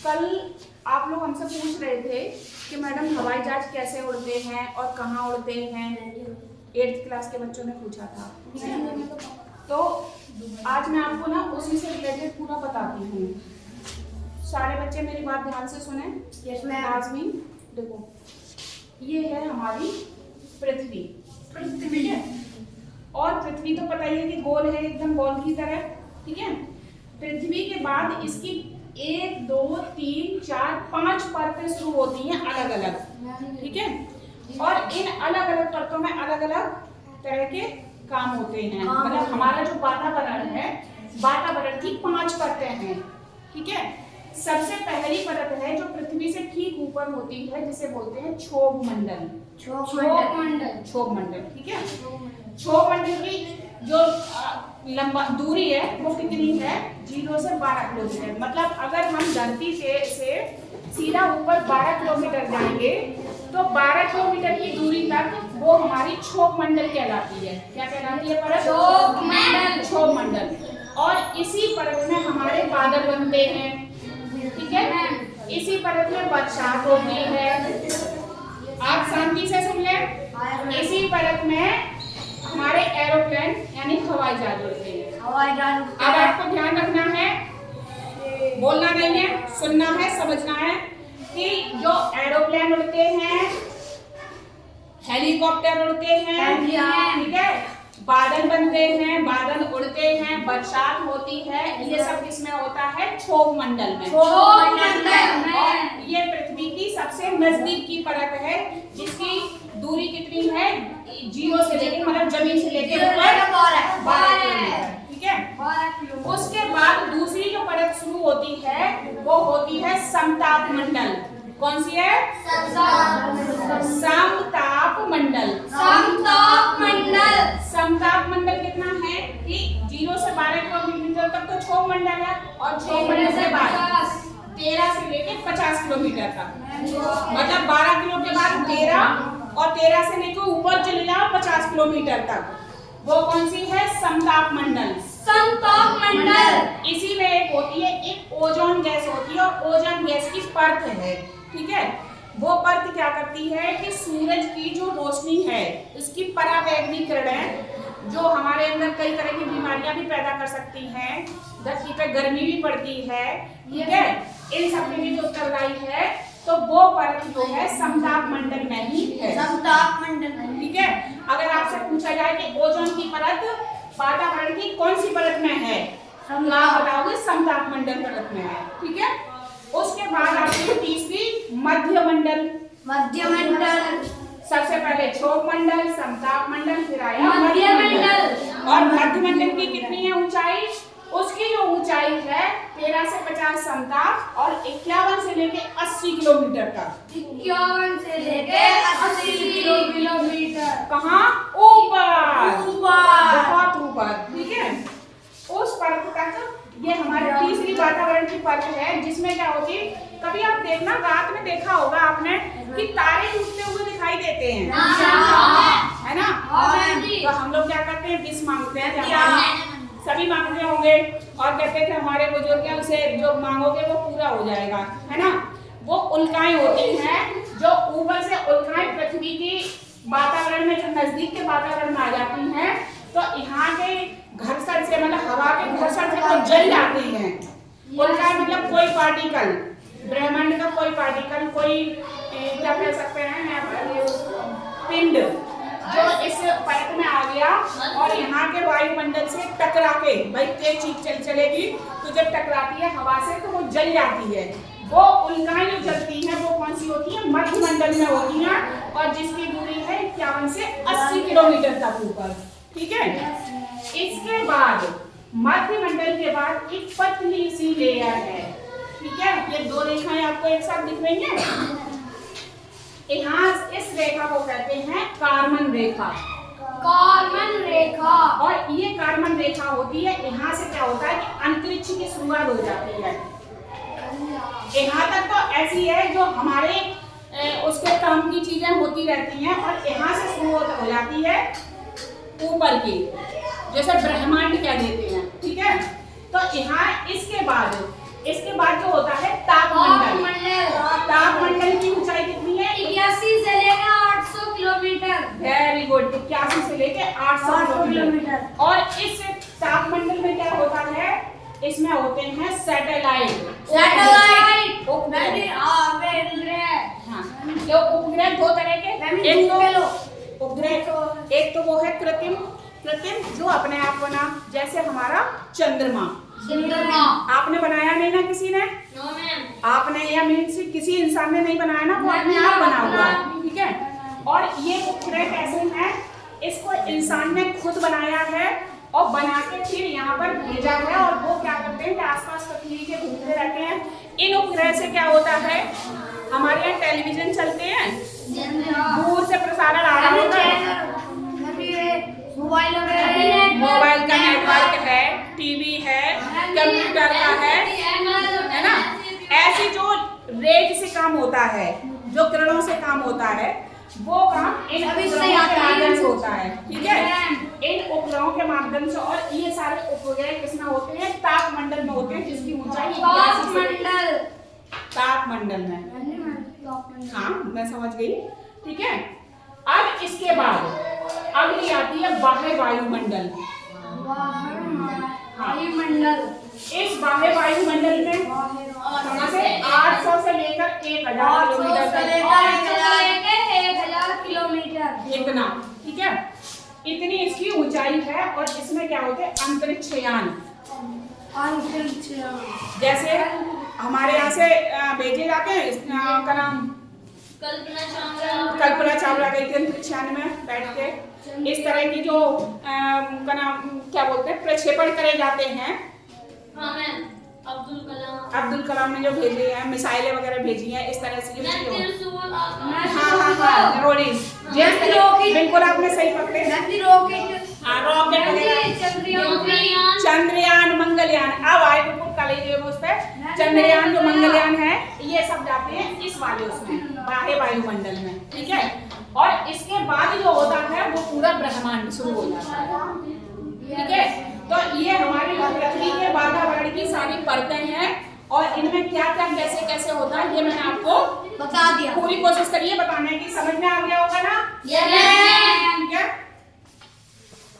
कल आप लोग हमसे पूछ रहे थे कि मैडम हवाई जहाज कैसे उड़ते हैं और कहाँ उड़ते हैं। 8th क्लास के बच्चों ने पूछा था। तो आज मैं आपको ना उसी से रिलेटेड पूरा बताती हूँ। सारे बच्चे मेरी बात ध्यान से सुने। Yes ma'am. आजमीन देखो, ये है हमारी पृथ्वी। पृथ्वी है, और पृथ्वी तो पता ही है कि गोल है, एकदम बॉल की तरह। ठीक है। पृथ्वी के बाद इसकी 1 2 3 4 5 परतें शुरू होती हैं अलग अलग। ठीक है। और इन अलग अलग परतों में अलग अलग तरह के काम होते हैं। मतलब हमारा जो वातावरण है, वातावरण की 5 परतें हैं। ठीक है। सबसे पहली परत है जो पृथ्वी से ठीक ऊपर होती है, जिसे बोलते हैं क्षोभ मंडल। क्षोभ मंडल। ठीक है। क्षोभ मंडल की जो लंबा दूरी है वो कितनी है? 0 से 12 किलोमीटर। मतलब अगर हम धरती से सीधा ऊपर 12 किलोमीटर जाएंगे तो 12 किलोमीटर की दूरी तक वो हमारी क्षोभ मंडल कहलाती है। क्या कहलाती है परत? क्षोभ मंडल। क्षोभ मंडल। और इसी परत में हमारे बादल बनते हैं। ठीक है। इसी परत में बरसात होती है। आप शांति से सुन लें। इसी परत में हमारे एरोप्लेन यानी हवाई जहाज उड़ते हैं। अब आपको ध्यान रखना है, बोलना नहीं है, सुनना है, समझना है कि जो एरोप्लेन उड़ते हैं, हेलीकॉप्टर उड़ते हैं, ठीक है, बादल बनते हैं, बादल उड़ते हैं, बरसात होती है, ये सब किसमें होता है? क्षोभ मंडल में। क्षोभ मंडल। और ये पृथ्वी की सबसे नजदीक की परत है, जिसकी दूरी कितनी है? 0 से लेकर, मतलब जमीन से लेकर ऊपर 12 किलोमीटर। ठीक है। उसके बाद दूसरी जो परत शुरू होती है वो होती है समताप मंडल। कौन सी है? समताप मंडल। समताप मंडल। समताप मंडल कितना है कि 0 से 12 किलोमीटर तक तो क्षोभ मंडल है, और क्षोभ मंडल से बाद 13 से लेकर 50 किलोमीटर तक। मतलब 12 किलो के बाद 13, और 13 से लेकर ऊपर चले जाओ 50 किलोमीटर तक। वो कौन सी है? समताप मंडल। समताप मंडल। इसी में एक होती है, एक ओजोन गैस होती है, और ओजोन गैस की परत है। ठीक है। वो परत क्या करती है कि सूरज की जो रोशनी है उसकी परावैगनीकरण, जो हमारे अंदर कई तरह की बीमारियां भी पैदा कर सकती हैं, धरती पे गर्मी भी पड़ती है। ठीक है। इन सब के लिए जो उत्तरदायी है, तो वो परत जो है समताप मंडल में ही है। समताप मंडल। ठीक है। अगर आपसे पूछा जाए कि ओजोन की परत वातावरण की कौन सी परत में है, तो आप बताओगे समताप मंडल परत में है। ठीक है। उसके बाद आपकी तीसरी मध्य मंडल। मध्य मंडल। सबसे पहले क्षोभ मंडल, समताप मंडल, फिर आया मध्य मंडल। और मध्य मंडल की कितनी है ऊंचाई? उसकी जो ऊंचाई है 13 से 50 समताप, और 51 से लेके 80 किलोमीटर तक। 51 से लेके 80 किलोमीटर। कहाँ? ऊपर। बहुत ऊपर। ठीक है। उस परत तक ये हमारी तीसरी वातावरण की परत है, जिसमें क्या होती है, कभी आप देखना, रात में देखा होगा आपने कि तारे टूटते हुए दिखाई देते हैं। है ना? तो हम लोग क्या करते हैं? विश मांगते हैं। सभी मांगते होंगे और कहते थे हमारे बुजुर्ग हैं, उसे जो मांगोगे वो पूरा हो जाएगा। है ना? वो उल्काएं होती हैं, जो ऊपर से उल्काएं पृथ्वी की वातावरण में, जो नजदीक के वातावरण में आ जाती हैं, तो यहाँ के घर्षण से, मतलब हवा के घर्षण से वो जल जाते हैं। उल्काएं मतलब कोई पार्टिकल, ब्रह्मांड का कोई पार्टिकल, कोई क्या कह सकते हैं, पिंड, जो इस परत में आ गया और यहाँ के वायुमंडल से टकरा के, भाई तेज चीज चलेगी तो जब टकराती है हवा से तो वो जल जाती है। वो उल्काएं जो जलती हैं वो कौन सी होती है? मध्य मंडल में होती हैं, और जिसकी दूरी है 51 से 80 किलोमीटर तक ऊपर। ठीक है। इसके बाद मध्य मंडल के बाद एक पतली सी लेयर है। ठीक है। ये 2 रेखाएं आपको एक साथ दिख रही हैं। यहाँ इस रेखा को कहते हैं कार्बन रेखा। कार्बन रेखा। और ये कार्बन रेखा होती है, यहाँ से क्या होता है कि अंतरिक्ष की शुरुआत हो जाती है। यहाँ तक तो ऐसी है जो हमारे उसके काम की चीजें होती रहती हैं, और यहाँ से शुरुआत हो जाती है ऊपर की, जैसे ब्रह्मांड क्या देते हैं। ठीक है। तो यहाँ इसके बाद जो होता है तापमान। 800 किलोमीटर। और इस तापमंडल में क्या होता है, इसमें होते हैं सैटेलाइट। हाँ, जो उपग्रह दो तरह के, एक तो वो है कृत्रिम जो अपने आप बना, जैसे हमारा चंद्रमा। आपने बनाया नहीं ना किसी ने, आपने या मीन्स किसी इंसान ने नहीं बनाया ना, वो अपने आप बना हुआ है, ठीक है। और ये उपग्रह कैसे है, इसको इंसान ने खुद बनाया है और बना के फिर यहाँ पर भेजा है, और वो क्या करते हैं कि आसपास पृथ्वी के घूमते रहते हैं। इन उपग्रह से क्या होता है, हमारे यहाँ टेलीविजन चलते हैं, दूर से प्रसारण आ रहा होता है, मोबाइल का नेटवर्क है, टीवी है, कंप्यूटर का है ना। ऐसी जो रेज से काम होता है, जो किरणों से काम होता है, वो काम इन उपग्रहों के माध्यम से होता है, ठीक है। इन उपग्रहों के माध्यम से, और ये सारे उपग्रह किसमें होते हैं, तापमंडल में होते हैं, जिसकी ऊंचाई तापमंडल में। हाँ, मैं समझ गई, ठीक है। अब इसके बाद अगली आती है बाह्य वायुमंडल। इस बाह्य वायुमंडल में कहाँ से 800 से लेकर 1000 किलोमीटर इतना, ठीक है। इतनी इसकी ऊंचाई है, और इसमें क्या होते हैं, अंतरिक्ष यान। जैसे हमारे यहाँ से भेजे जाते हैं, इसका नाम कल्पना चावला गई थी अंतरिक्ष यान में बैठ के। इस तरह की जो का नाम क्या बोलते हैं, प्रक्षेपण करे जाते हैं। अब्दुल कलाम ने जो भेजे हैं, मिसाइलें वगैरह भेजी हैं, इस तरह से बिल्कुल आपने सही पकड़े। चंद्रयान, मंगलयान, अब आए बिल्कुल कल उस पर। चंद्रयान जो मंगलयान है, ये सब जाते हैं इस वाले उसमें, बाह्य वायुमंडल में, ठीक है। और इसके बाद जो होता है वो पूरा ब्रह्मांड शुरू हो जाता है, ठीक है। तो ये हमारी पृथ्वी के वातावरण की सारी परतें हैं, और इनमें क्या क्या कैसे कैसे होता है, ये मैंने आपको बता दिया। पूरी कोशिश करिए बताने की, समझ में आ गया होगा ना, ठीक है।